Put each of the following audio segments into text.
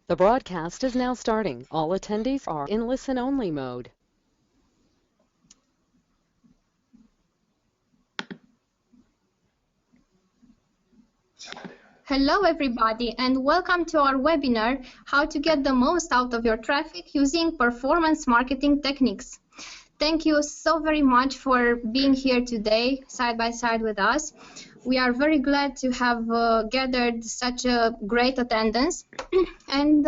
The broadcast is now starting. All attendees are in listen-only mode. Hello everybody and welcome to our webinar, How to Get the Most Out of Your Traffic Using Performance Marketing Techniques. Thank you so very much for being here today side by side with us. We are very glad to have gathered such a great attendance and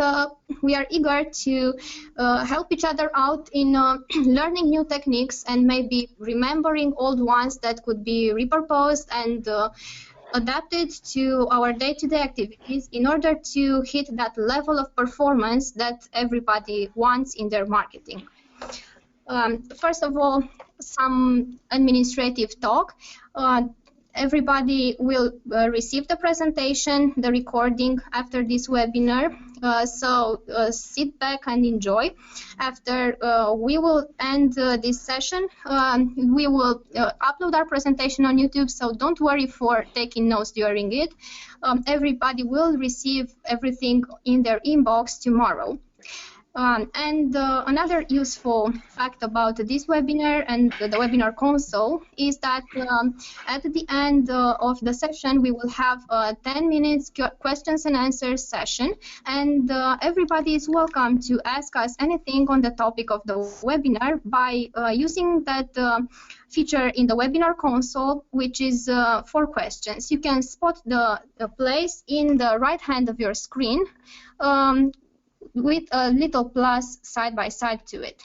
we are eager to help each other out in learning new techniques and maybe remembering old ones that could be repurposed and adapted to our day-to-day activities in order to hit that level of performance that everybody wants in their marketing. First of all, some administrative talk. Everybody will receive the presentation, the recording after this webinar, so sit back and enjoy. After we will end this session, we will upload our presentation on YouTube, so don't worry for taking notes during it. Everybody will receive everything in their inbox tomorrow. Another useful fact about this webinar and the webinar console is that at the end of the session we will have a 10 minutes questions and answers session, and everybody is welcome to ask us anything on the topic of the webinar by using that feature in the webinar console, which is for questions. You can spot the place in the right hand of your screen with a little plus side by side to it.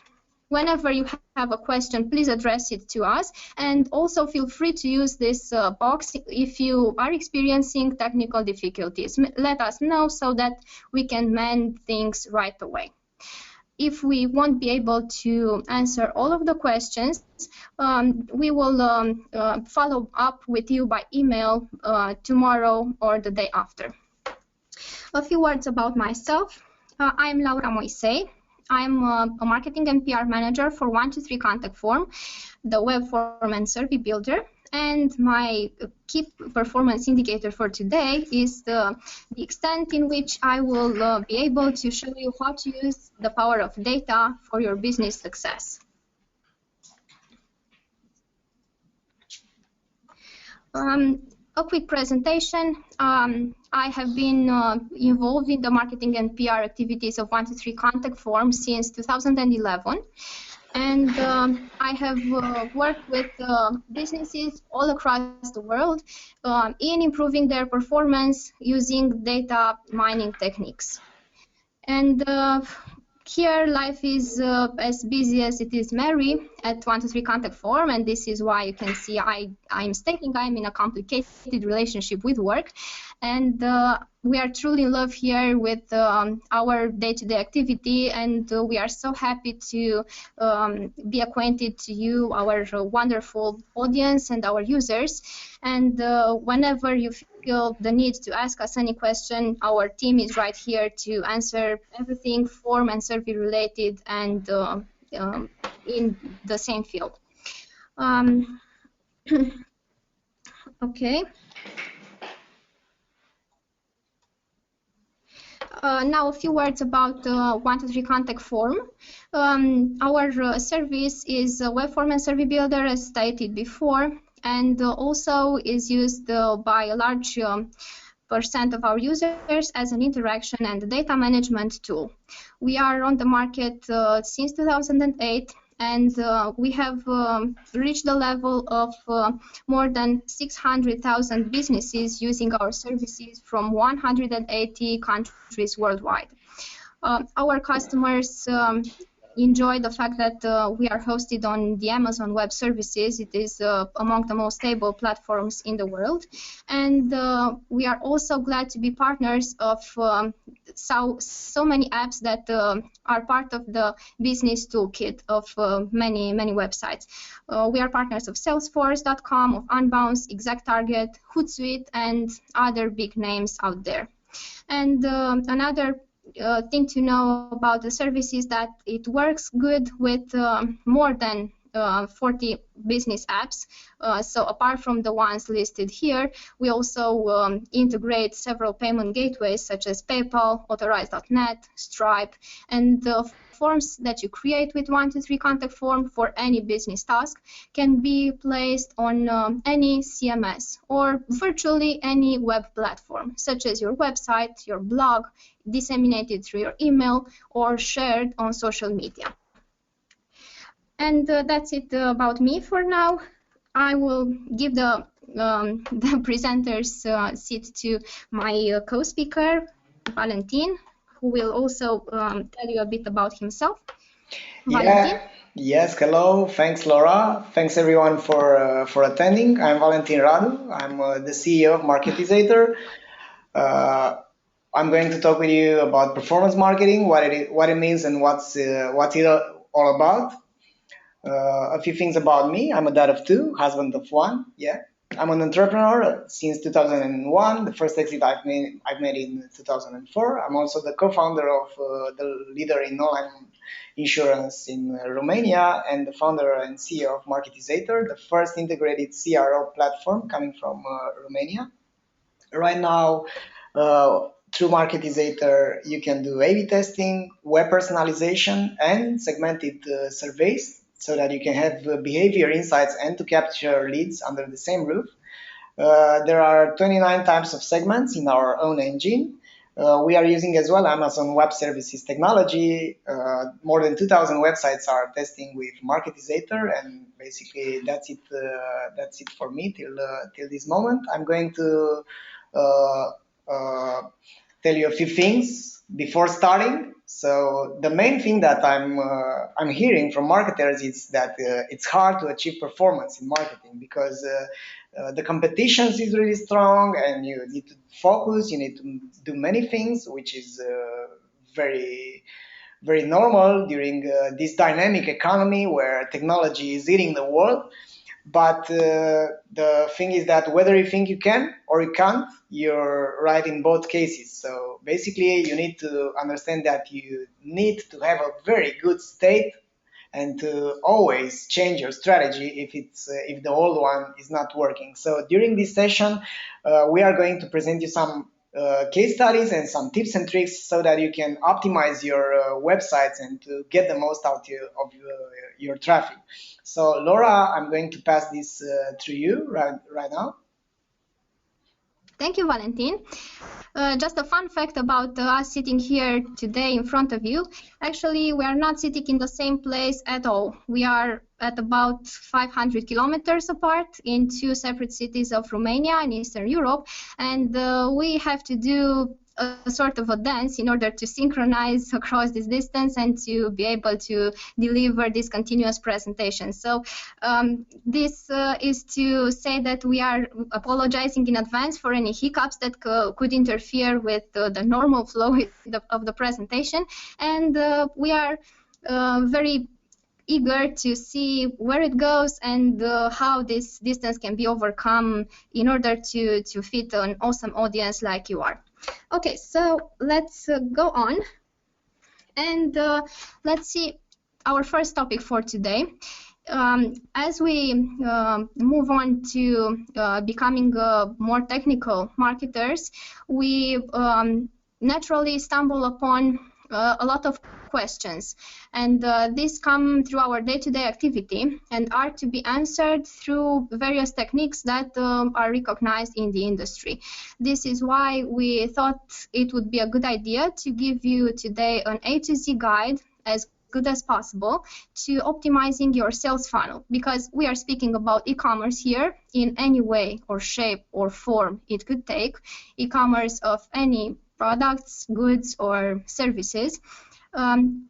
Whenever you have a question, please address it to us, and also feel free to use this box if you are experiencing technical difficulties. Let us know so that we can mend things right away. If we won't be able to answer all of the questions, we will follow up with you by email tomorrow or the day after. A few words about myself. I'm Laura Moisei. I'm a marketing and PR manager for 123 Contact Form, the web form and survey builder. And my key performance indicator for today is the extent in which I will be able to show you how to use the power of data for your business success. A quick presentation. I have been involved in the marketing and PR activities of 123 Contact Form since 2011. And I have worked with businesses all across the world in improving their performance using data mining techniques. And here, life is as busy as it is merry at 123 Contact Form, and this is why you can see I'm stating I'm in a complicated relationship with work, and we are truly in love here with our day-to-day activity, and we are so happy to be acquainted to you, our wonderful audience and our users. And whenever you feel the need to ask us any question, our team is right here to answer everything form and survey related and in the same field. Okay. Now a few words about 123 Contact Form. Our service is a web form and survey builder, as stated before, and also is used by a large percent of our users as an interaction and data management tool. We are on the market since 2008, and we have reached the level of more than 600,000 businesses using our services from 180 countries worldwide. Our customers enjoy the fact that we are hosted on the Amazon Web Services. It is among the most stable platforms in the world. And we are also glad to be partners of so many apps that are part of the business toolkit of many websites. We are partners of Salesforce.com, of Unbounce, ExactTarget, Hootsuite, and other big names out there. And another thing to know about the service is that it works good with more than 40 business apps. So apart from the ones listed here, we also integrate several payment gateways such as PayPal, Authorize.net, Stripe, and the forms that you create with 123 contact form for any business task can be placed on any CMS or virtually any web platform, such as your website, your blog, disseminated through your email, or shared on social media. And that's it about me for now. I will give the presenter's seat to my co-speaker, Valentin, who will also tell you a bit about himself. Valentin? Yes, hello. Thanks, Laura. Thanks, everyone, for attending. I'm Valentin Radu. I'm the CEO of Marketizator. I'm going to talk with you about performance marketing, what it means, and what's it all about. A few things about me. I'm a dad of two, husband of one. Yeah, I'm an entrepreneur since 2001. The first exit I've made in 2004. I'm also the co-founder of the leader in online insurance in Romania and the founder and CEO of Marketizator, the first integrated CRO platform coming from Romania. Right now, through Marketizator, you can do A/B testing, web personalization, and segmented surveys so that you can have behavior insights and to capture leads under the same roof. There are 29 types of segments in our own engine. We are using as well Amazon Web Services technology. More than 2,000 websites are testing with Marketizator, and basically that's it. That's it for me till this moment. I'm going to tell you a few things before starting. So the main thing that I'm hearing from marketers is that it's hard to achieve performance in marketing because the competition is really strong, and you need to focus. You need to do many things, which is very normal during this dynamic economy where technology is eating the world. But the thing is that whether you think you can or you can't, you're right in both cases. So basically, you need to understand that you need to have a very good state and to always change your strategy if the old one is not working. So during this session, we are going to present you some case studies and some tips and tricks so that you can optimize your websites and to get the most out of your traffic. So Laura, I'm going to pass this to you right now. Thank you, Valentin. Just a fun fact about us sitting here today in front of you. Actually, we are not sitting in the same place at all. We are at about 500 kilometers apart in two separate cities of Romania and Eastern Europe, and we have to do a sort of a dance in order to synchronize across this distance and to be able to deliver this continuous presentation. So this is to say that we are apologizing in advance for any hiccups that could interfere with the normal flow of the presentation, and we are very eager to see where it goes and how this distance can be overcome in order to fit an awesome audience like you are. Okay, so let's go on, and let's see our first topic for today. As we move on to becoming more technical marketers, we naturally stumble upon a lot of questions, and these come through our day-to-day activity and are to be answered through various techniques that are recognized in the industry. This is why we thought it would be a good idea to give you today an A to Z guide as good as possible to optimizing your sales funnel, because we are speaking about e-commerce here in any way or shape or form it could take, e-commerce of any products, goods, or services.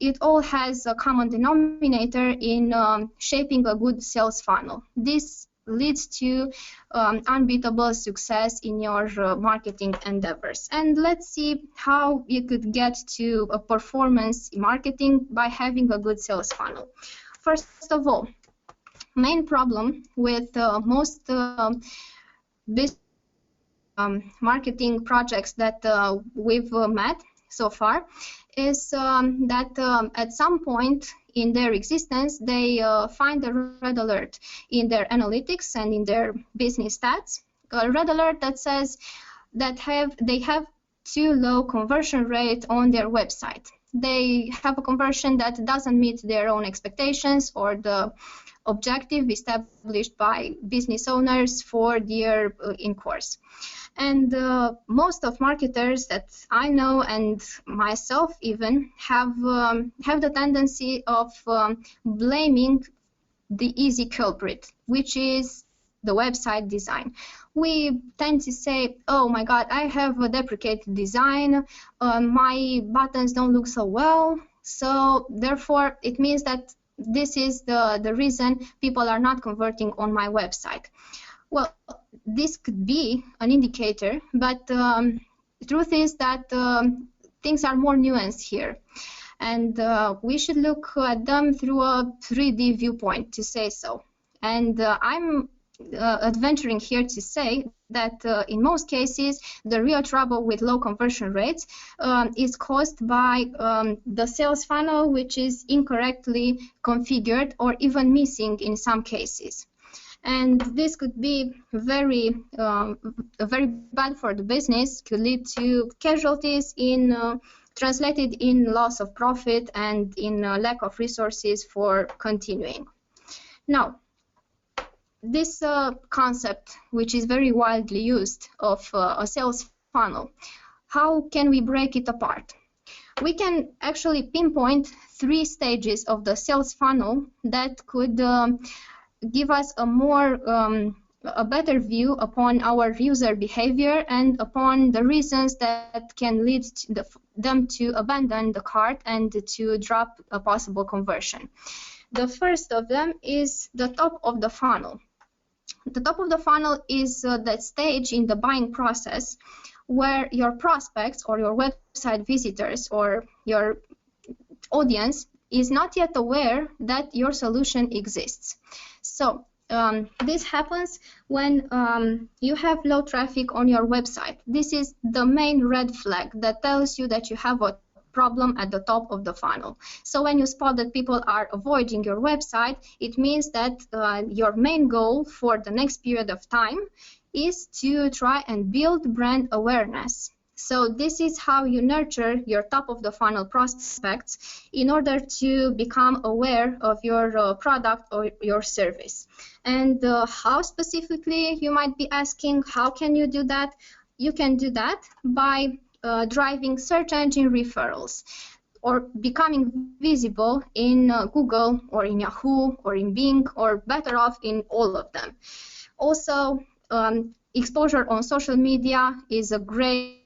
It all has a common denominator in shaping a good sales funnel. This leads to unbeatable success in your marketing endeavors. And let's see how you could get to a performance marketing by having a good sales funnel. First of all, main problem with most business marketing projects that we've met so far is that at some point in their existence, they find a red alert in their analytics and in their business stats. A red alert that says that they have too low conversion rate on their website. They have a conversion that doesn't meet their own expectations or the objective established by business owners for the year in course. And most of marketers that I know and myself even have the tendency of blaming the easy culprit, which is the website design. We tend to say, oh my God, I have a deprecated design, my buttons don't look so well, so therefore it means that this is the reason people are not converting on my website. Well, this could be an indicator, but the truth is that things are more nuanced here. And we should look at them through a 3D viewpoint, to say so. And I'm adventuring here to say that in most cases, the real trouble with low conversion rates is caused by the sales funnel, which is incorrectly configured or even missing in some cases. And this could be very bad for the business, could lead to casualties in translated in loss of profit and in lack of resources for continuing. Now, this concept, which is very widely used of a sales funnel, how can we break it apart? We can actually pinpoint 3 stages of the sales funnel that could give us a better view upon our user behavior and upon the reasons that can lead to them to abandon the cart and to drop a possible conversion. The first of them is the top of the funnel. The top of the funnel is that stage in the buying process where your prospects or your website visitors or your audience is not yet aware that your solution exists. So this happens when you have low traffic on your website. This is the main red flag that tells you that you have a problem at the top of the funnel. So when you spot that people are avoiding your website, it means that your main goal for the next period of time is to try and build brand awareness. So this is how you nurture your top of the funnel prospects in order to become aware of your product or your service. And how specifically, you might be asking, how can you do that? You can do that by driving search engine referrals or becoming visible in Google or in Yahoo or in Bing, or better off in all of them. Also, exposure on social media is a great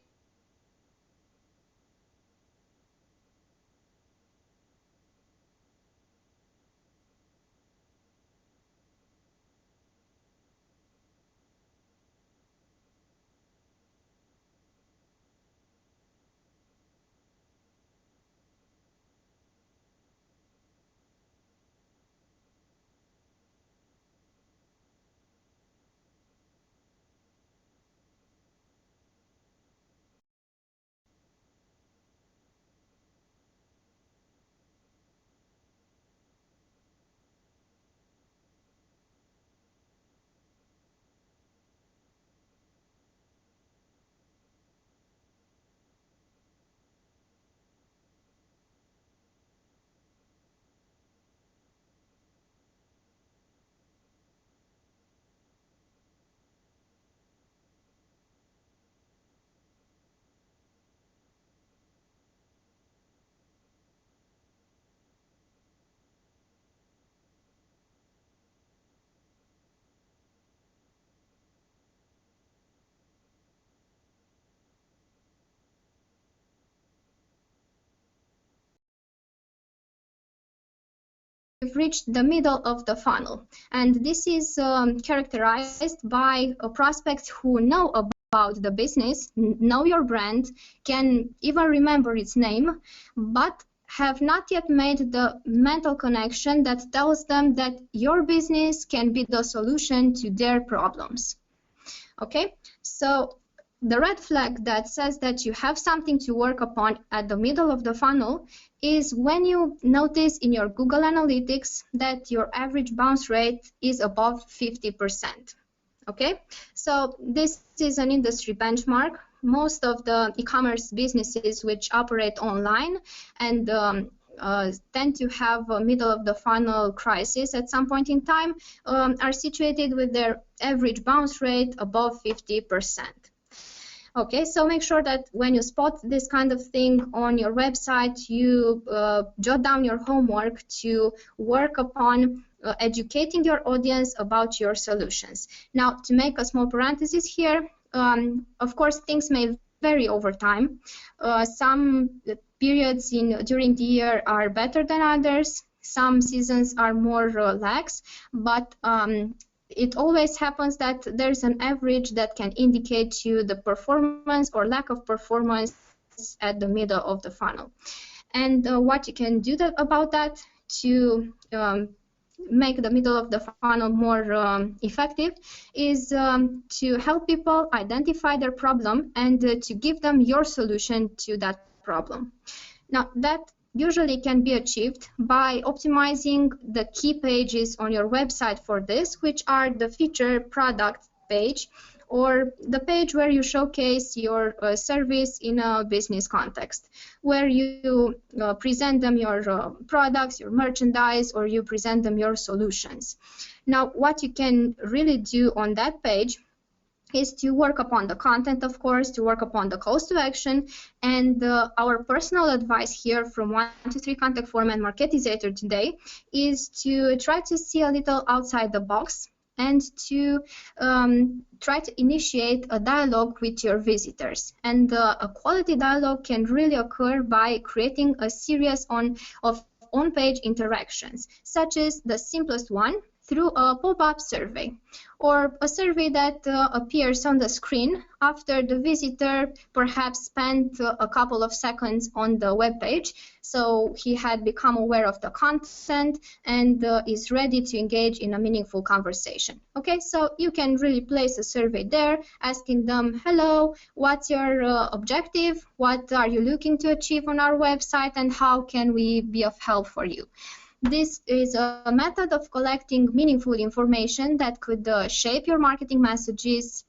we've reached the middle of the funnel, and this is characterized by prospects who know about the business, know your brand, can even remember its name, but have not yet made the mental connection that tells them that your business can be the solution to their problems. Okay, so The red flag that says that you have something to work upon at the middle of the funnel is when you notice in your Google Analytics that your average bounce rate is above 50%. Okay, so this is an industry benchmark. Most of the e-commerce businesses which operate online and tend to have a middle of the funnel crisis at some point in time are situated with their average bounce rate above 50%. Okay, so make sure that when you spot this kind of thing on your website, you jot down your homework to work upon educating your audience about your solutions. Now, to make a small parenthesis here, of course, things may vary over time. Some periods during the year are better than others. Some seasons are more lax, but it always happens that there's an average that can indicate to you the performance or lack of performance at the middle of the funnel. And what you can do about that to make the middle of the funnel more effective is to help people identify their problem and to give them your solution to that problem. Now, that usually can be achieved by optimizing the key pages on your website for this, which are the feature product page or the page where you showcase your service in a business context, where you present them your products, your merchandise, or you present them your solutions. Now, what you can really do on that page is to work upon the content, of course, to work upon the calls to action, and our personal advice here from 123 Contact Form and Marketizator today is to try to see a little outside the box and to try to initiate a dialogue with your visitors. And a quality dialogue can really occur by creating a series of on-page interactions, such as the simplest one, through a pop-up survey, or a survey that appears on the screen after the visitor perhaps spent a couple of seconds on the web page, so he had become aware of the content and is ready to engage in a meaningful conversation. Okay, so you can really place a survey there, asking them, hello, what's your objective? What are you looking to achieve on our website, and how can we be of help for you? This is a method of collecting meaningful information that could shape your marketing messages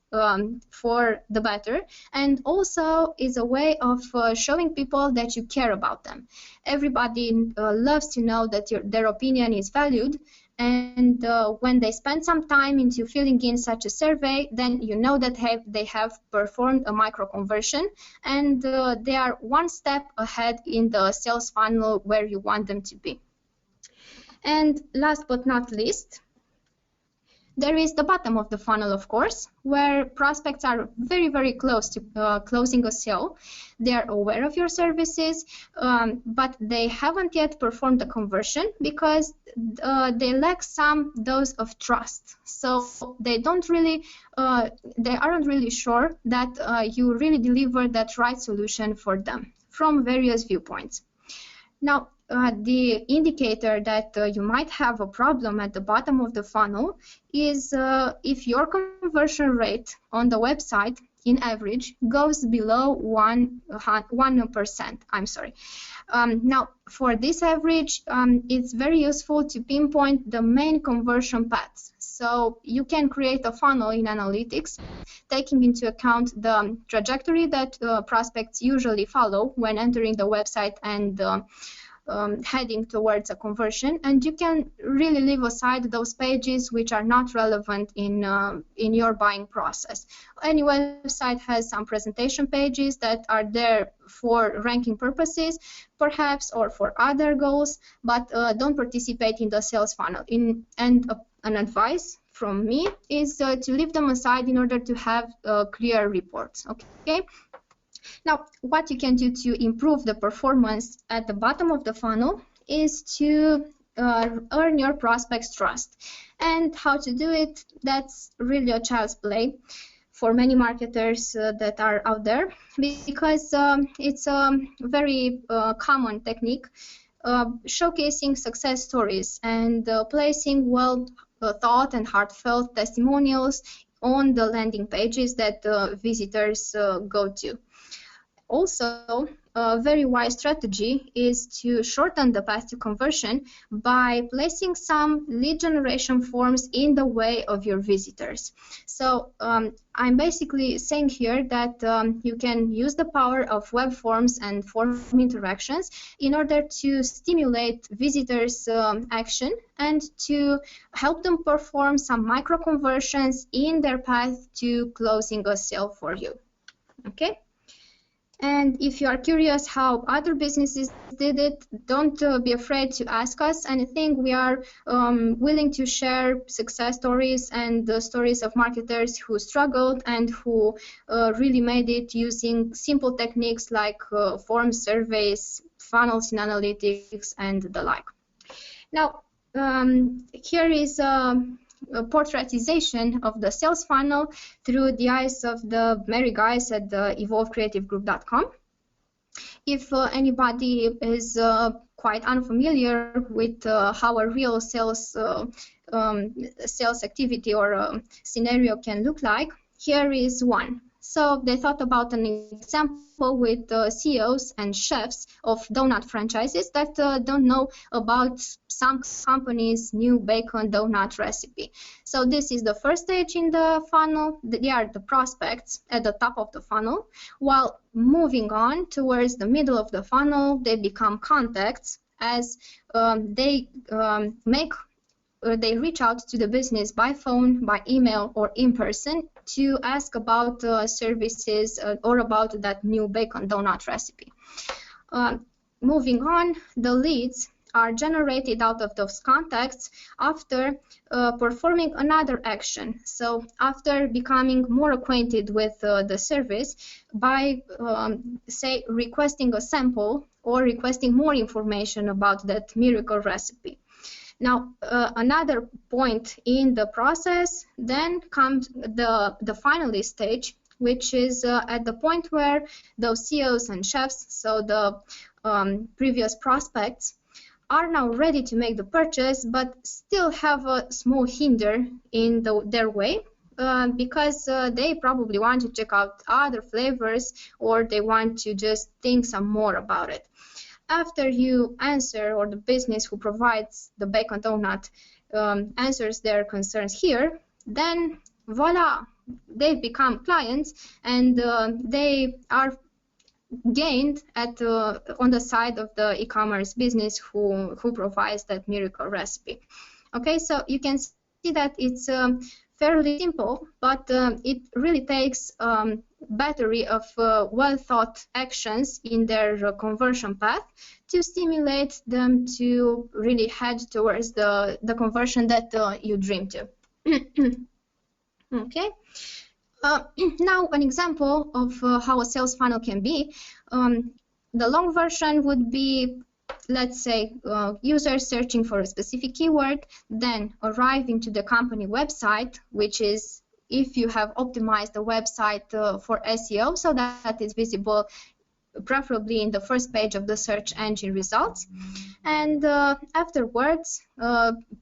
for the better, and also is a way of showing people that you care about them. Everybody loves to know that their opinion is valued, and when they spend some time into filling in such a survey, then you know that they have performed a micro conversion, and they are one step ahead in the sales funnel where you want them to be. And last but not least, there is the bottom of the funnel, of course, where prospects are very, very close to closing a sale. They are aware of your services, but they haven't yet performed the conversion because they lack some dose of trust. So they aren't really sure that you really deliver that right solution for them from various viewpoints. Now, the indicator that you might have a problem at the bottom of the funnel is if your conversion rate on the website, in average, goes below 1%. I'm sorry. Now, for this average, it's very useful to pinpoint the main conversion paths. So you can create a funnel in analytics, taking into account the trajectory that prospects usually follow when entering the website and heading towards a conversion, and you can really leave aside those pages which are not relevant in your buying process. Any website has some presentation pages that are there for ranking purposes, perhaps, or for other goals, but don't participate in the sales funnel. An advice from me is to leave them aside in order to have clear reports. Okay. Now, what you can do to improve the performance at the bottom of the funnel is to earn your prospects' trust. And how to do it, that's really a child's play for many marketers that are out there, because it's a very common technique, showcasing success stories and placing well thought and heartfelt testimonials on the landing pages that visitors go to. Also, a very wise strategy is to shorten the path to conversion by placing some lead generation forms in the way of your visitors. So I'm basically saying here that you can use the power of web forms and form interactions in order to stimulate visitors' action and to help them perform some micro conversions in their path to closing a sale for you. Okay? And if you are curious how other businesses did it, don't be afraid to ask us anything. We are willing to share success stories and the stories of marketers who struggled and who really made it using simple techniques like form surveys, funnels in analytics, and the like. Now, here is a portraitization of the sales funnel through the eyes of the merry guys at the evolvecreativegroup.com. If anybody is quite unfamiliar with how a real sales activity or scenario can look like, here is one. So they thought about an example with CEOs and chefs of donut franchises that don't know about some company's new bacon donut recipe. So this is the first stage in the funnel. They are the prospects at the top of the funnel. While moving on towards the middle of the funnel, they become contacts as they reach out to the business by phone, by email, or in person to ask about services or about that new bacon donut recipe. Moving on, the leads are generated out of those contacts after performing another action. So after becoming more acquainted with the service by, say, requesting a sample or requesting more information about that miracle recipe. Now, another point in the process then comes the finalist stage, which is at the point where those CEOs and chefs, so the previous prospects, are now ready to make the purchase, but still have a small hinder in their way because they probably want to check out other flavors or they want to just think some more about it. After you answer, or the business who provides the bacon donut answers their concerns here, then voila, they've become clients and they are gained at on the side of the e-commerce business who provides that miracle recipe. Okay, so you can see that it's fairly simple, but it really takes battery of well-thought actions in their conversion path to stimulate them to really head towards the conversion that you dream to. Okay. Now an example of how a sales funnel can be. The long version would be, let's say, users searching for a specific keyword, then arriving to the company website, which is if you have optimized the website for SEO so that it's visible preferably in the first page of the search engine results. And afterwards,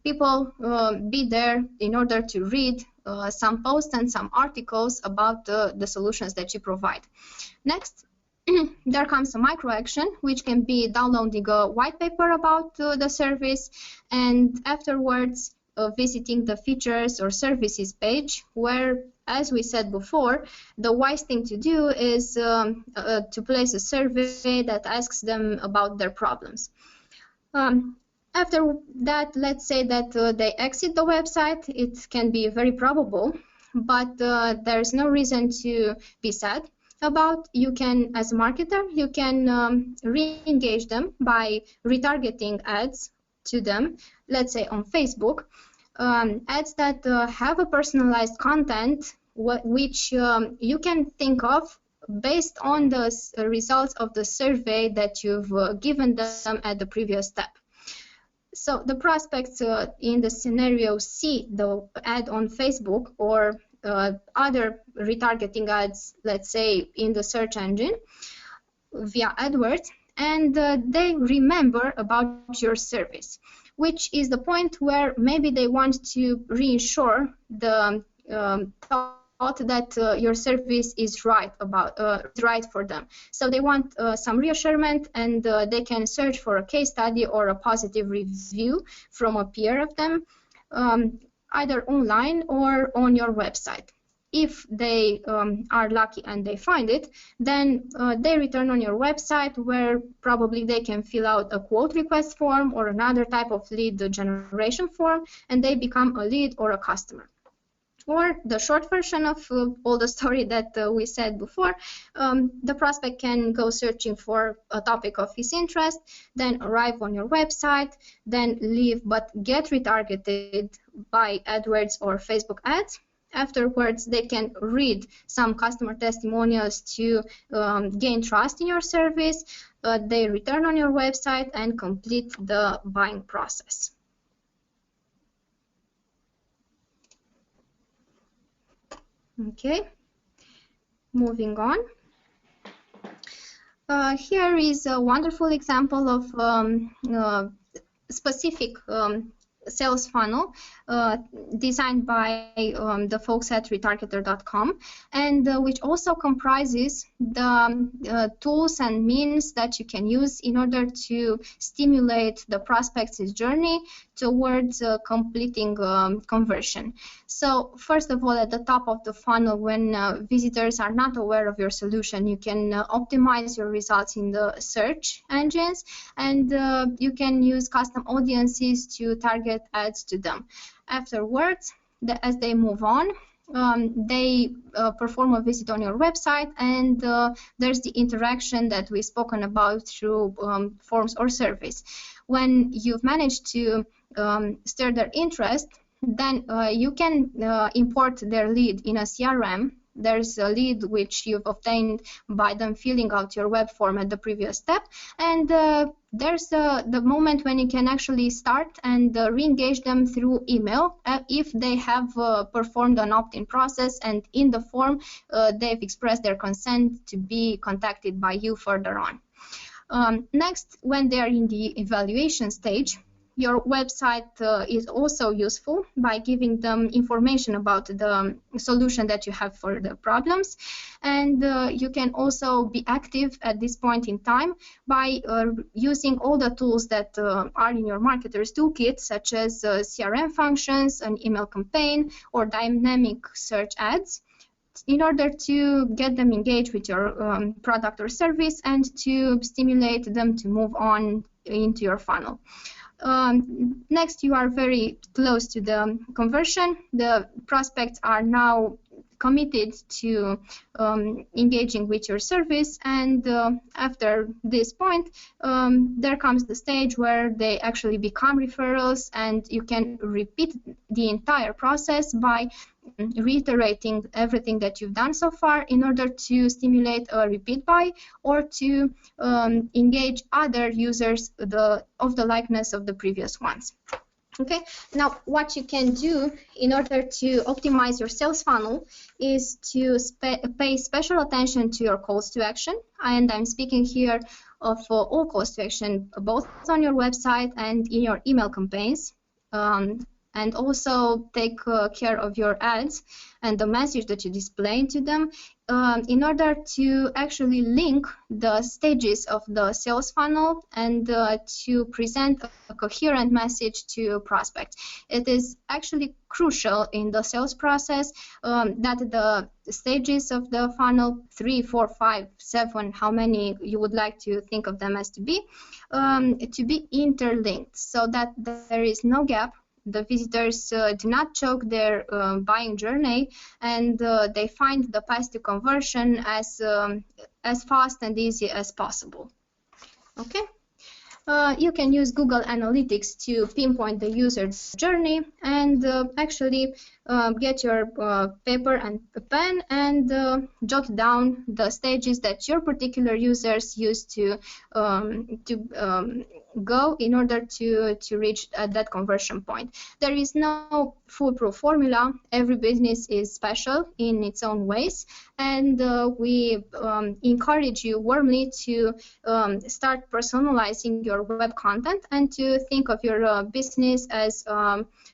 people be there in order to read some posts and some articles about the solutions that you provide. Next, there comes a micro action, which can be downloading a white paper about the service, and afterwards visiting the features or services page, where, as we said before, the wise thing to do is to place a survey that asks them about their problems. After that, let's say that they exit the website. It can be very probable, but there's no reason to be sad about. You can, as a marketer, you can re-engage them by retargeting ads to them, let's say on Facebook, ads that have a personalized content which you can think of based on the results of the survey that you've given them at the previous step. So the prospects in the scenario see the ad on Facebook or other retargeting ads, let's say in the search engine via AdWords, and they remember about your service, which is the point where maybe they want to reinsure the thought that your service is right for them. So they want some reassurance, and they can search for a case study or a positive review from a peer of them, either online or on your website. If they are lucky and they find it, then they return on your website, where probably they can fill out a quote request form or another type of lead generation form, and they become a lead or a customer. Or the short version of all the story that we said before, the prospect can go searching for a topic of his interest, then arrive on your website, then leave but get retargeted by AdWords or Facebook ads. Afterwards, they can read some customer testimonials to gain trust in your service. They return on your website and complete the buying process. Okay, moving on. Here is a wonderful example of specific sales funnel designed by the folks at retargeter.com, and which also comprises the tools and means that you can use in order to stimulate the prospect's journey towards completing conversion. So first of all, at the top of the funnel, when visitors are not aware of your solution, you can optimize your results in the search engines, and you can use custom audiences to target ads to them. Afterwards, as they move on, they perform a visit on your website, and there's the interaction that we've spoken about through forms or surveys. When you've managed to stir their interest, then you can import their lead in a CRM. There's a lead which you've obtained by them filling out your web form at the previous step, and there's the moment when you can actually start and re-engage them through email if they have performed an opt-in process, and in the form they've expressed their consent to be contacted by you further on. Next, when they are in the evaluation stage, your website is also useful by giving them information about the solution that you have for the problems, and you can also be active at this point in time by using all the tools that are in your marketer's toolkit, such as CRM functions, an email campaign, or dynamic search ads, in order to get them engaged with your product or service and to stimulate them to move on into your funnel. Next, you are very close to the conversion. The prospects are now committed to engaging with your service, and after this point, there comes the stage where they actually become referrals, and you can repeat the entire process by reiterating everything that you've done so far in order to stimulate a repeat buy or to engage other users of the likeness of the previous ones. Okay, now what you can do in order to optimize your sales funnel is to pay special attention to your calls to action, and I'm speaking here of all calls to action, both on your website and in your email campaigns. And also take care of your ads and the message that you display to them in order to actually link the stages of the sales funnel and to present a coherent message to prospects. It is actually crucial in the sales process that the stages of the funnel, 3, 4, 5, 7, how many you would like to think of them as to be interlinked, so that there is no gap. The visitors do not choke their buying journey, and they find the path to conversion as fast and easy as possible. Okay. You can use Google Analytics to pinpoint the user's journey and actually get your paper and pen and jot down the stages that your particular users use to go in order to reach that conversion point. There is no foolproof formula. Every business is special in its own ways, and we encourage you warmly to start personalizing your web content and to think of your business as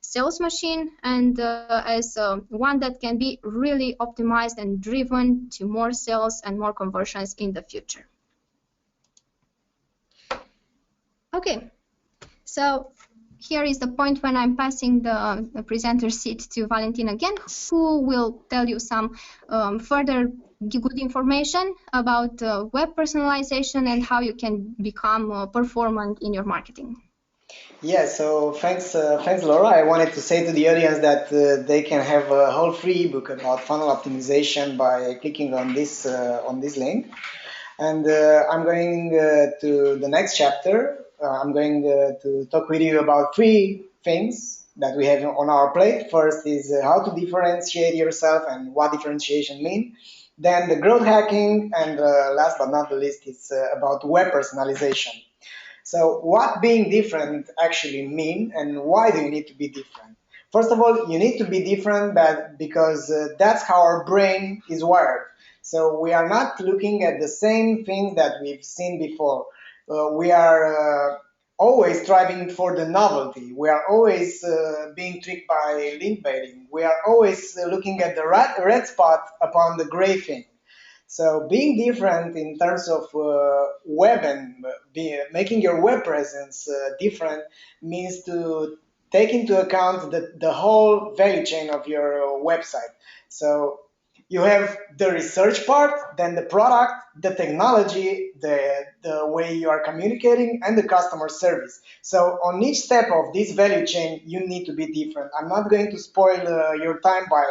sales machine and as one that can be really optimized and driven to more sales and more conversions in the future. Okay, so here is the point when I'm passing the presenter seat to Valentin again, who will tell you some further good information about web personalization and how you can become performant in your marketing. Yeah, so thanks, Laura. I wanted to say to the audience that they can have a whole free ebook about funnel optimization by clicking on this link. And I'm going to the next chapter. I'm going to talk with you about three things that we have on our plate. First is how to differentiate yourself and what differentiation means. Then the growth hacking, and last but not the least, is about web personalization. So what being different actually mean, and why do you need to be different? First of all, you need to be different because that's how our brain is wired. So we are not looking at the same things that we've seen before. We are always striving for the novelty. We are always being tricked by link baiting. We are always looking at the red spot upon the gray thing. So being different in terms of web and making your web presence different means to take into account the whole value chain of your website. So you have the research part, then the product, the technology, the way you are communicating, and the customer service. So on each step of this value chain, you need to be different. I'm not going to spoil your time by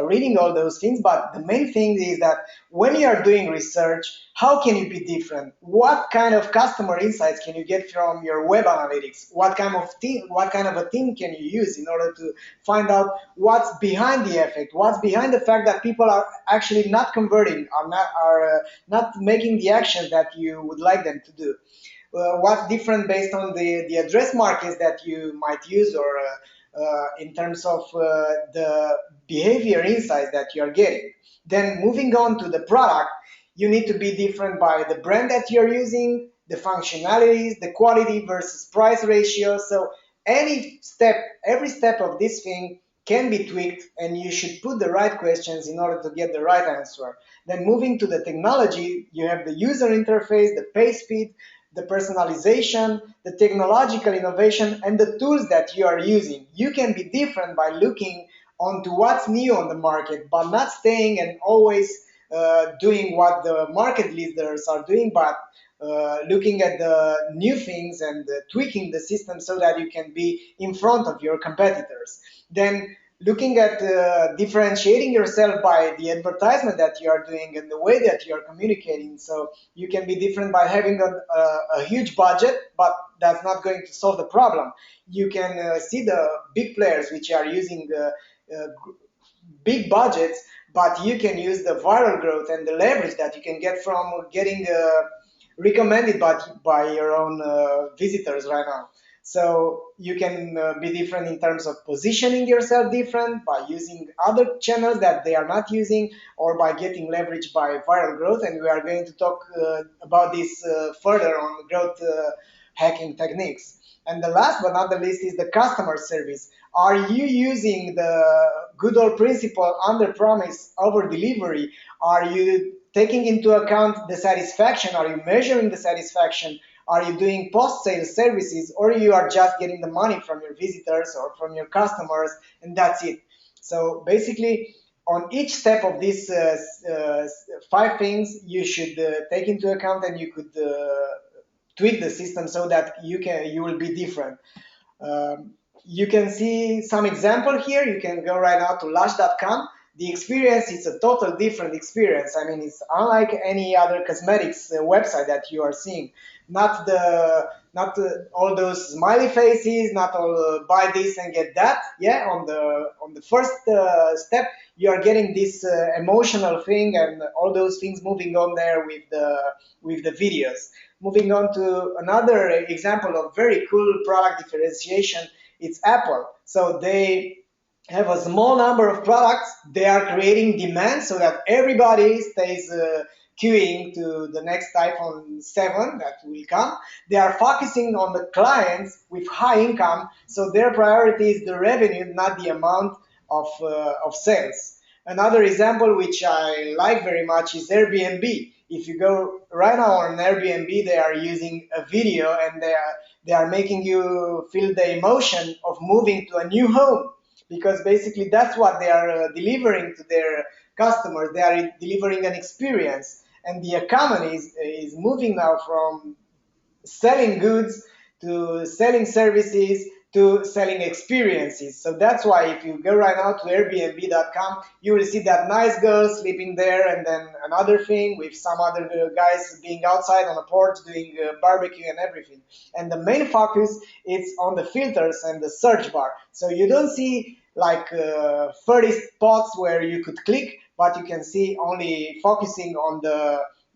reading all those things, but the main thing is that when you are doing research, how can you be different? What kind of customer insights can you get from your web analytics? What kind of a team can you use in order to find out what's behind the effect? What's behind the fact that people are actually not converting, are not making the actions that you would like them to do? What's different based on the address markets that you might use, or in terms of the behavior insights that you're getting. Then moving on to the product, you need to be different by the brand that you're using, the functionalities, the quality versus price ratio. So every step of this thing can be tweaked, and you should put the right questions in order to get the right answer. Then moving to the technology, you have the user interface, the page speed, the personalization, the technological innovation, and the tools that you are using. You can be different by looking onto what's new on the market, but not staying and always doing what the market leaders are doing, but looking at the new things and tweaking the system so that you can be in front of your competitors. Then looking at differentiating yourself by the advertisement that you are doing and the way that you are communicating. So you can be different by having a huge budget, but that's not going to solve the problem. You can see the big players which are using big budgets, but you can use the viral growth and the leverage that you can get from getting recommended by your own visitors right now. So you can be different in terms of positioning yourself different by using other channels that they are not using, or by getting leverage by viral growth. And we are going to talk about this further on growth hacking techniques. And the last but not the least is the customer service. Are you using the good old principle under promise, over delivery? Are you taking into account the satisfaction? Are you measuring the satisfaction? Are you doing post-sale services, or you are just getting the money from your visitors or from your customers, and that's it? So basically, on each step of these five things, you should take into account, and you could tweak the system so that you will be different. You can see some example here. You can go right now to lush.com. The experience is a total different experience. I mean, it's unlike any other cosmetics website that you are seeing. Not all those smiley faces, not all buy this and get that. Yeah, on the first step, you are getting this emotional thing and all those things moving on there with the videos. Moving on to another example of very cool product differentiation, it's Apple. So they have a small number of products. They are creating demand so that everybody stays queuing to the next iPhone 7 that will come. They are focusing on the clients with high income, so their priority is the revenue, not the amount of sales. Another example which I like very much is Airbnb. If you go right now on Airbnb, they are using a video and they are making you feel the emotion of moving to a new home, because basically that's what they are delivering to their customers. They are delivering an experience, and the economy is moving now from selling goods to selling services to selling experiences. So that's why if you go right now to Airbnb.com, you will see that nice girl sleeping there, and then another thing with some other guys being outside on a porch doing barbecue and everything. And the main focus is on the filters and the search bar. So you don't see like 30 spots where you could click, but you can see only focusing on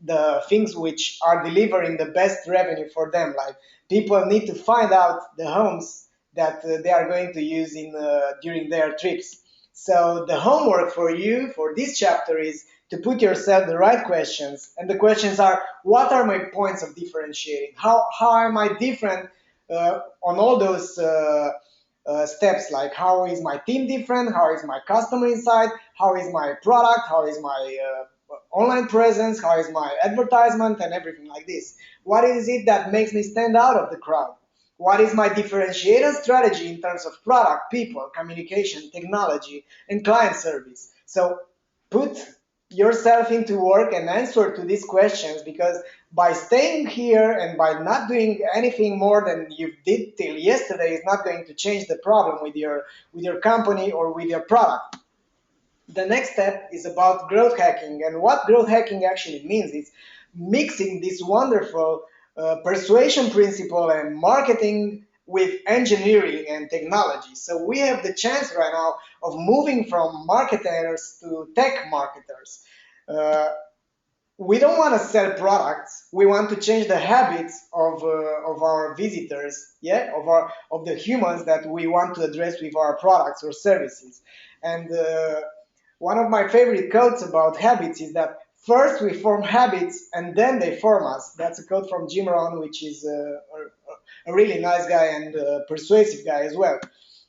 the things which are delivering the best revenue for them. Like people need to find out the homes that they are going to use in during their trips. So the homework for you for this chapter is to put yourself the right questions, and the questions are: what are my points of differentiating? How am I different on all those steps? Like how is my team different? How is my customer insight? How is my product? How is my online presence? How is my advertisement and everything like this? What is it that makes me stand out of the crowd? What is my differentiator strategy in terms of product, people, communication, technology, and client service? So put yourself into work and answer to these questions, because by staying here and by not doing anything more than you did till yesterday is not going to change the problem with your company or with your product. The next step is about growth hacking. And what growth hacking actually means is mixing this wonderful persuasion principle and marketing with engineering and technology. So we have the chance right now of moving from marketers to tech marketers. Uh, we don't want to sell products. We want to change the habits of our visitors, yeah, of the humans that we want to address with our products or services. And one of my favorite quotes about habits is that first we form habits and then they form us. That's a quote from Jim Rohn, which is a really nice guy and persuasive guy as well.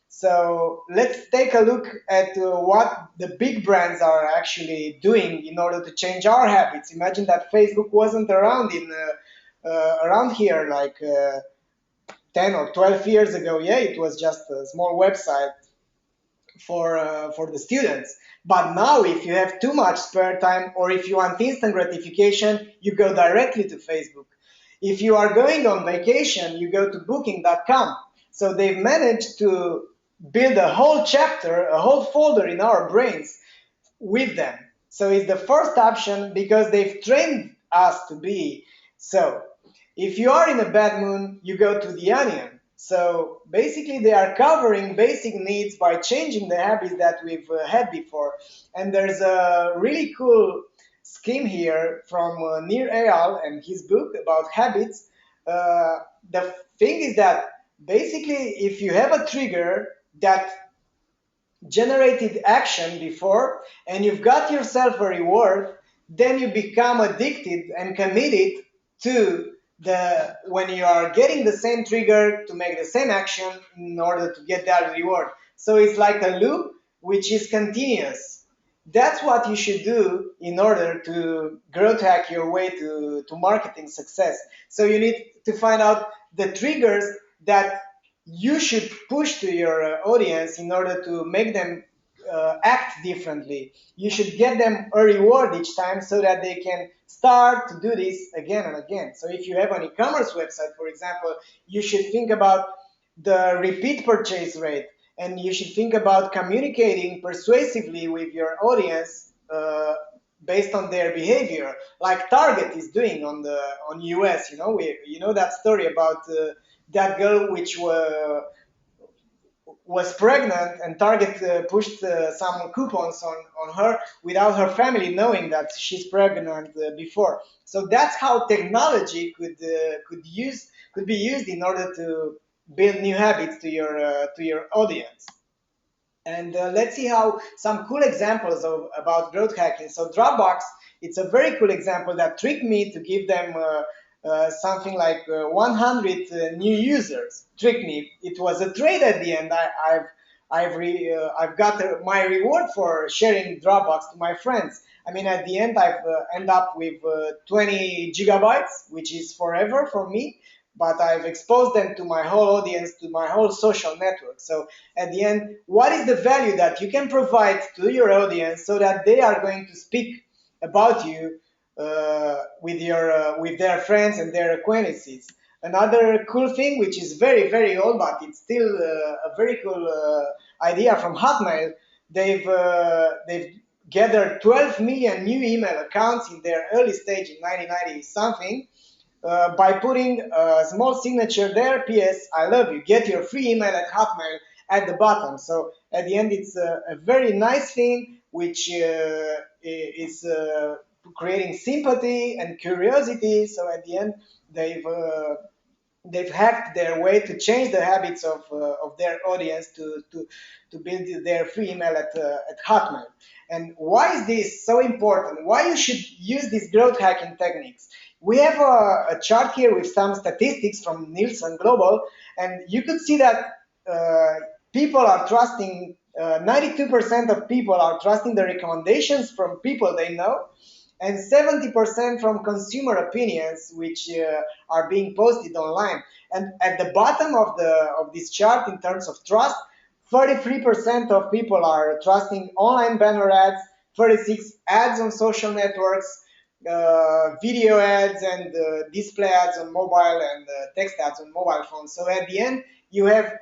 So let's take a look at what the big brands are actually doing in order to change our habits. Imagine that Facebook wasn't around around here like 10 or 12 years ago. Yeah, it was just a small website for the students. But now, if you have too much spare time or if you want instant gratification, you go directly to Facebook. If you are going on vacation, you go to booking.com. So they've managed to build a whole chapter, a whole folder in our brains with them. So it's the first option because they've trained us to be so. If you are in a bad mood, you go to the onion. So basically, they are covering basic needs by changing the habits that we've had before. And there's a really cool scheme here from Nir Eyal and his book about habits. The thing is that basically, if you have a trigger that generated action before and you've got yourself a reward, then you become addicted and committed to the when you are getting the same trigger to make the same action in order to get that reward. So it's like a loop which is continuous. That's what you should do in order to growth hack your way to marketing success. So you need to find out the triggers that you should push to your audience in order to make them act differently. You should get them a reward each time so that they can start to do this again and again. So if you have an e-commerce website, for example, you should think about the repeat purchase rate, and you should think about communicating persuasively with your audience based on their behavior, like Target is doing on US. You know, that story about that girl which was pregnant, and Target pushed some coupons on her without her family knowing that she's pregnant before. So that's how technology could be used in order to build new habits to your audience. And let's see how some cool examples about growth hacking. So Dropbox, it's a very cool example that tricked me to give them something like 100 new users. Tricked me. It was a trade at the end. I've got my reward for sharing Dropbox to my friends. I mean, at the end, I've end up with 20 gigabytes, which is forever for me. But I've exposed them to my whole audience, to my whole social network. So at the end, what is the value that you can provide to your audience so that they are going to speak about you with their friends and their acquaintances? Another cool thing, which is very old, but it's still a very cool idea from Hotmail. They've gathered 12 million new email accounts in their early stage in 1990 something, by putting a small signature there, PS, I love you, get your free email at Hotmail at the bottom. So at the end, it's a very nice thing, which is creating sympathy and curiosity. So at the end, they've hacked their way to change the habits of their audience to build their free email at Hotmail. And why is this so important? Why you should use these growth hacking techniques? We have a chart here with some statistics from Nielsen Global, and you could see that people are trusting, 92% of people are trusting the recommendations from people they know, and 70% from consumer opinions, which are being posted online. And at the bottom of this chart, in terms of trust, 33% of people are trusting online banner ads, 36 ads on social networks, video ads and display ads on mobile, and text ads on mobile phones. So at the end, you have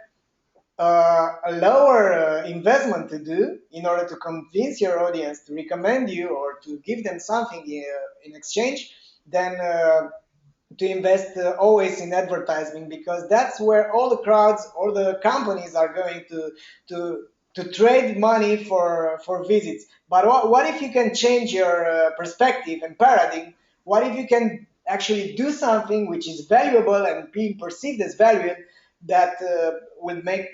a lower investment to do in order to convince your audience to recommend you or to give them something in exchange than to invest always in advertising, because that's where all the crowds, all the companies are going to to trade money for visits. But what if you can change your perspective and paradigm? What if you can actually do something which is valuable and being perceived as valued, that will make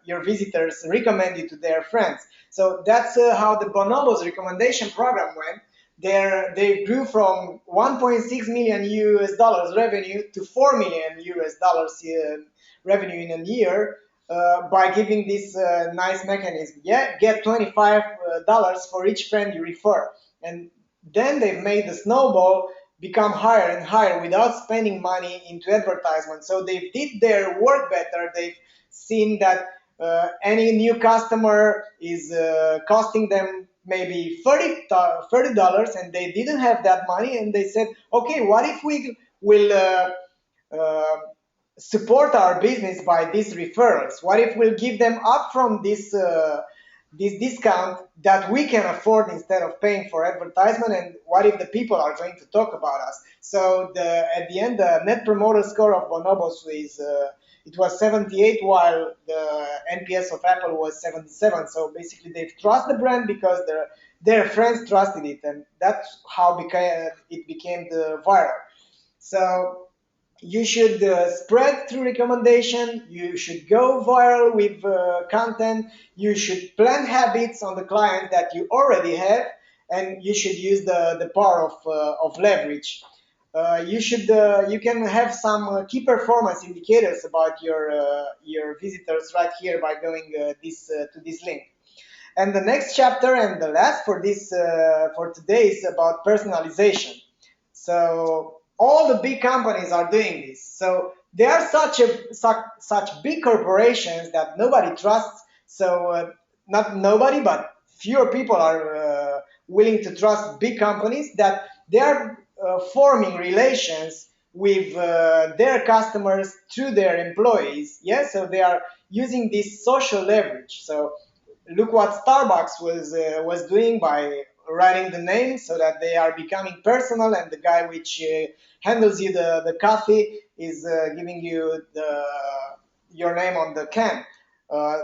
your visitors recommend you to their friends? So that's how the Bonobos recommendation program went. They grew from 1.6 million US dollars revenue to 4 million US dollars revenue in a year, by giving this nice mechanism. Yeah, get $25 for each friend you refer. And then they've made the snowball become higher and higher without spending money into advertisement. So they did their work better. They've seen that any new customer is costing them maybe $30, and they didn't have that money, and they said, okay, what if we will uh, support our business by these referrals? What if we'll give them up from this discount that we can afford instead of paying for advertisement? And what if the people are going to talk about us? So at the end, the net promoter score of Bonobos is it was 78, while the NPS of Apple was 77. So basically, they trust the brand because their friends trusted it, and that's how it became the viral. So you should spread through recommendation. You should go viral with content. You should plant habits on the client that you already have, and you should use the power of leverage. You can have some key performance indicators about your visitors right here by going to this link. And the next chapter and the last for this for today is about personalization. So all the big companies are doing this. So they are such big corporations that nobody trusts. So not nobody, but fewer people are willing to trust big companies, that they are forming relations with their customers through their employees. Yeah, so they are using this social leverage. So look what Starbucks was doing by writing the name so that they are becoming personal, and the guy which handles you the coffee is giving you your name on the can.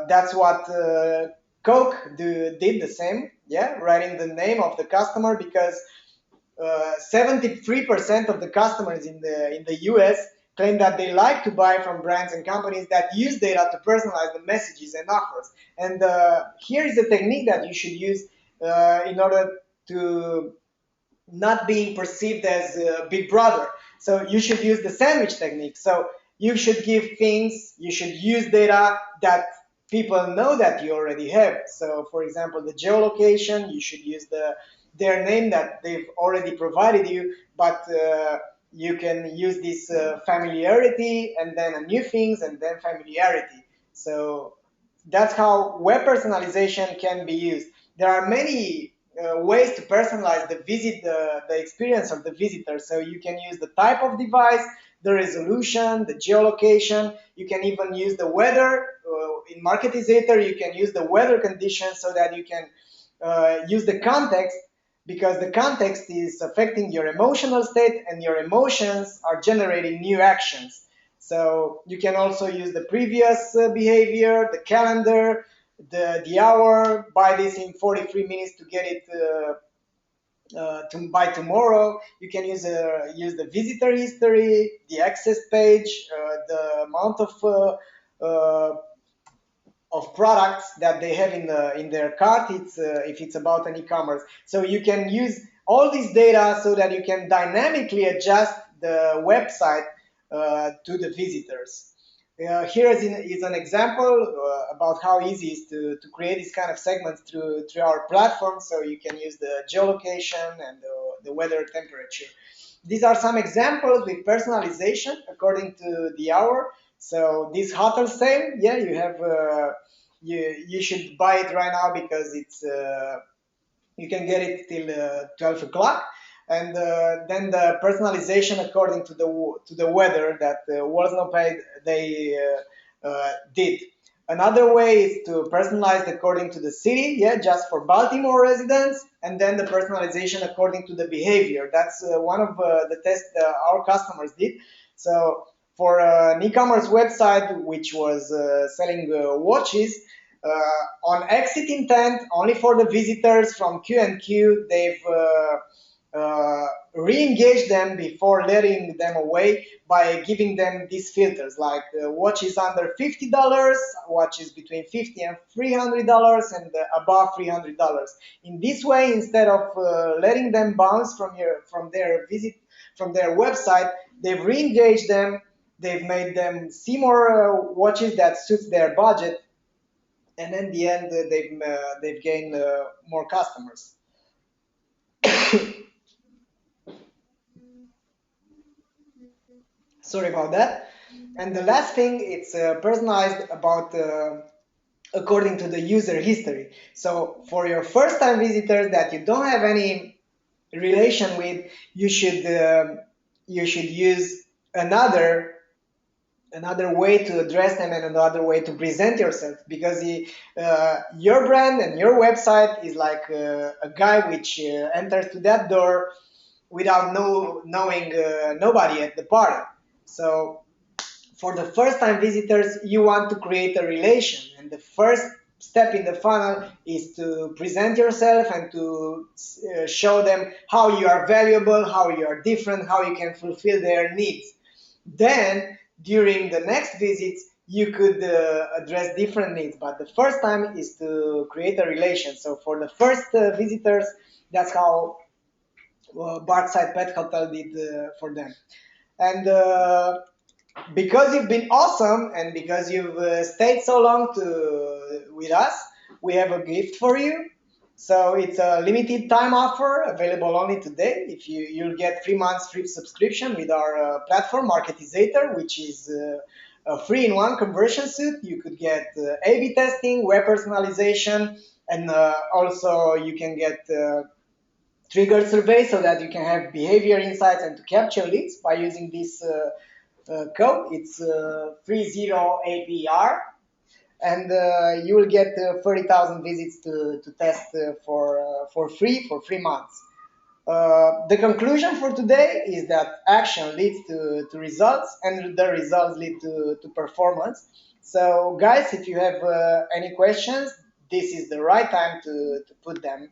That's what Coke did the same, yeah, writing the name of the customer because 73% of the customers in the US claim that they like to buy from brands and companies that use data to personalize the messages and offers. And here is a technique that you should use in order to not being perceived as a big brother. So you should use the sandwich technique. So you should give things, you should use data that people know that you already have. So for example, the geolocation, you should use their name that they've already provided you, but you can use this familiarity and then a new things and then familiarity. So that's how web personalization can be used. There are many ways to personalize the experience of the visitor. So you can use the type of device, the resolution, the geolocation. You can even use the weather. In Marketizator, you can use the weather conditions so that you can use the context because the context is affecting your emotional state and your emotions are generating new actions. So you can also use the previous behavior, the calendar, the hour, buy this in 43 minutes to get it by tomorrow. You can use the visitor history, the access page, the amount of products that they have in their cart. It's if it's about an e-commerce. So you can use all this data so that you can dynamically adjust the website to the visitors. Here is an example about how easy it is to create these kind of segments through our platform. So you can use the geolocation and the weather temperature. These are some examples with personalization according to the hour. So this hotel sale, yeah, you have you should buy it right now because it's you can get it till 12 o'clock. And then the personalization according to the weather that was not paid they did. Another way is to personalize according to the city, yeah, just for Baltimore residents, and then the personalization according to the behavior. That's one of the tests our customers did. So for an e-commerce website which was selling watches, on exit intent, only for the visitors from Q&Q, they've re-engaged them before letting them away by giving them these filters like watches under $50, watches between $50 and $300, and above $300. In this way, instead of letting them bounce from their website, they've re-engaged them. They've made them see more watches that suits their budget, and in the end, they've gained more customers. Sorry about that. And the last thing, it's personalized about according to the user history. So for your first-time visitors that you don't have any relation with, you should use another way to address them and another way to present yourself because your brand and your website is like a guy which enters to that door without knowing nobody at the party. So for the first time visitors, you want to create a relation. And the first step in the funnel is to present yourself and to show them how you are valuable, how you are different, how you can fulfill their needs. Then, during the next visits, you could address different needs. But the first time is to create a relation. So for the first visitors, that's how Barkside Pet Hotel did for them. And because you've been awesome and because you've stayed so long with us, we have a gift for you. So it's a limited time offer available only today. If you'll get 3 months free subscription with our platform Marketizator, which is a three-in-one conversion suite. You could get A/B testing, web personalization, and also you can get trigger survey so that you can have behavior insights and to capture leads by using this code. It's 30 APR, and you will get 30,000 visits to test for free for 3 months. The conclusion for today is that action leads to results, and the results lead to performance. So, guys, if you have any questions, this is the right time to put them.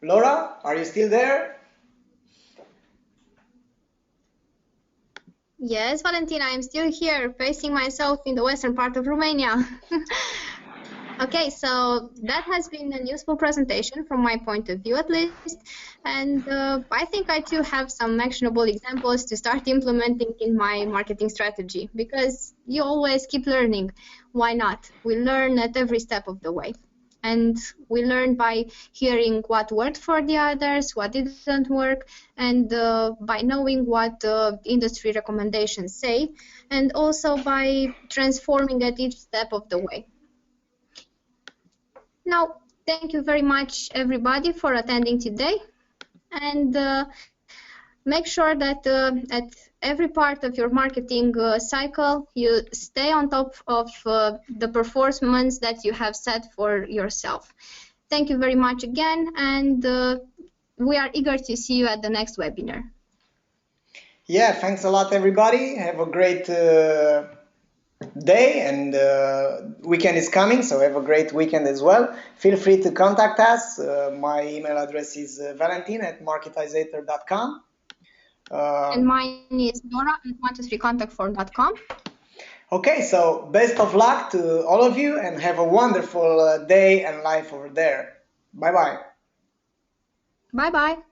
Laura, are you still there? Yes, Valentina, I'm still here, facing myself in the western part of Romania. Okay, so that has been a useful presentation from my point of view, at least. And I think I too have some actionable examples to start implementing in my marketing strategy because you always keep learning. Why not? We learn at every step of the way. And we learn by hearing what worked for the others, what didn't work, and by knowing what industry recommendations say, and also by transforming at each step of the way. Now, thank you very much, everybody, for attending today. And make sure that at every part of your marketing cycle, you stay on top of the performance that you have set for yourself. Thank you very much again, and we are eager to see you at the next webinar. Yeah, thanks a lot, everybody. Have a great day, and weekend is coming, so have a great weekend as well. Feel free to contact us. My email address is valentin@marketizator.com. And mine is Nora@123contactform.com. Okay, so best of luck to all of you, and have a wonderful day and life over there. Bye bye. Bye bye.